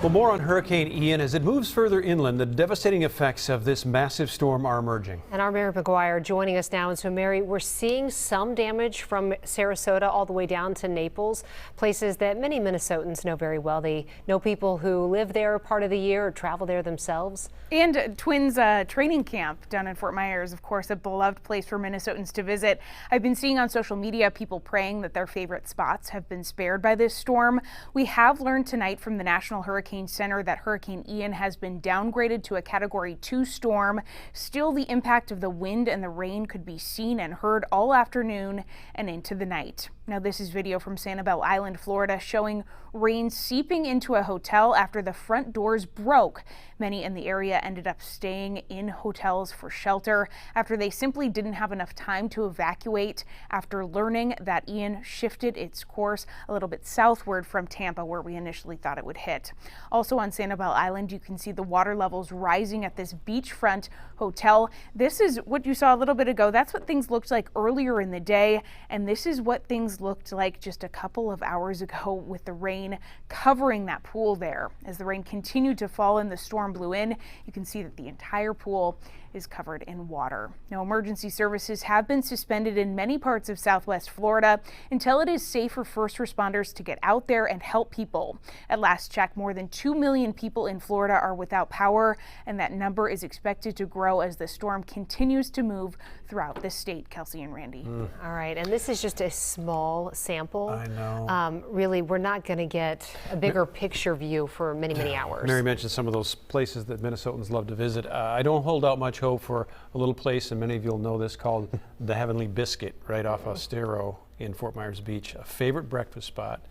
Well, more on Hurricane Ian. As it moves further inland, the devastating effects of this massive storm are emerging. And our Mary McGuire joining us now. And so, Mary, we're seeing some damage from Sarasota all the way down to Naples, places that many Minnesotans know very well. They know people who live there part of the year or travel there themselves. And Twins training camp down in Fort Myers, of course, a beloved place for Minnesotans to visit. I've been seeing on social media people praying that their favorite spots have been spared by this storm. We have learned tonight from the National Hurricane Center that Hurricane Ian has been downgraded to a Category 2 storm. Still, the impact of the wind and the rain could be seen and heard all afternoon and into the night. Now, this is video from Sanibel Island, Florida, showing rain seeping into a hotel after the front doors broke. Many in the area ended up staying in hotels for shelter after they simply didn't have enough time to evacuate after learning that Ian shifted its course a little bit southward from Tampa, where we initially thought it would hit. Also on Sanibel Island, you can see the water levels rising at this beachfront hotel. This is what you saw a little bit ago. That's what things looked like earlier in the day, and this is what things looked like just a couple of hours ago with the rain covering that pool there. As the rain continued to fall and the storm blew in, you can see that the entire pool is covered in water. Now, emergency services have been suspended in many parts of Southwest Florida until it is safe for first responders to get out there and help people. At last check, more than 2 million people in Florida are without power, and that number is expected to grow as the storm continues to move throughout the state. Kelsey and Randy. All right, and this is just a small sample. I know. Really, we're not going to get a bigger picture view for many, many hours. Mary mentioned some of those places that Minnesotans love to visit. I don't hold out much hope for a little place, and many of you will know this, called the Heavenly Biscuit right off Ostero in Fort Myers Beach. A favorite breakfast spot.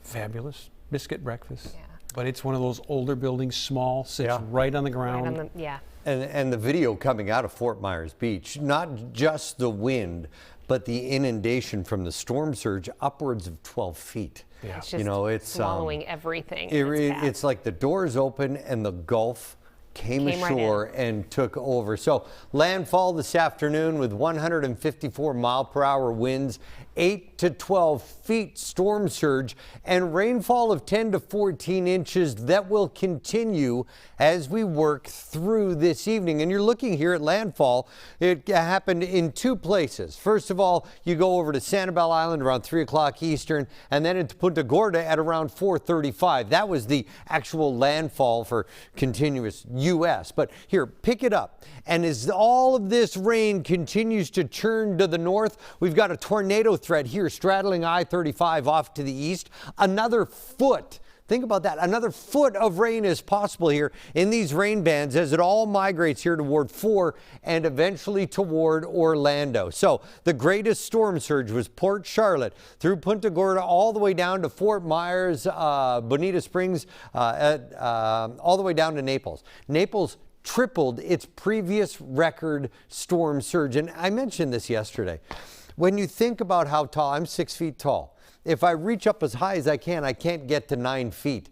Fabulous biscuit breakfast. Yeah. But it's one of those older buildings, small, sits right on the ground. Right on the, yeah. And the video coming out of Fort Myers Beach, not just the wind, but the inundation from the storm surge, upwards of 12 feet. Yeah. It's just it's swallowing everything. It's like the doors open and the Gulf came ashore and took over. So landfall this afternoon with 154 mile-per-hour winds, 8 to 12 feet storm surge, and rainfall of 10 to 14 inches that will continue as we work through this evening. And you're looking here at landfall. It happened in two places. First of all, you go over to Sanibel Island around 3 o'clock Eastern, and then into Punta Gorda at around 4:35. That was the actual landfall for continuous U.S. But here, pick it up. And as all of this rain continues to churn to the north, we've got a tornado threat here straddling I-35 off to the east. Another foot. Think about that. Another foot of rain is possible here in these rain bands as it all migrates here toward 4 and eventually toward Orlando. So the greatest storm surge was Port Charlotte through Punta Gorda all the way down to Fort Myers, Bonita Springs, all the way down to Naples. Naples tripled its previous record storm surge. And I mentioned this yesterday. When you think about how tall, I'm 6 feet tall. If I reach up as high as I can't get to 9 feet.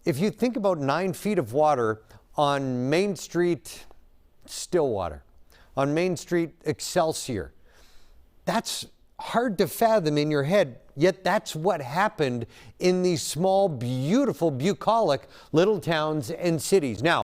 If you think about 9 feet of water on Main Street, Stillwater, on Main Street, Excelsior, that's hard to fathom in your head, yet that's what happened in these small, beautiful, bucolic little towns and cities. Now,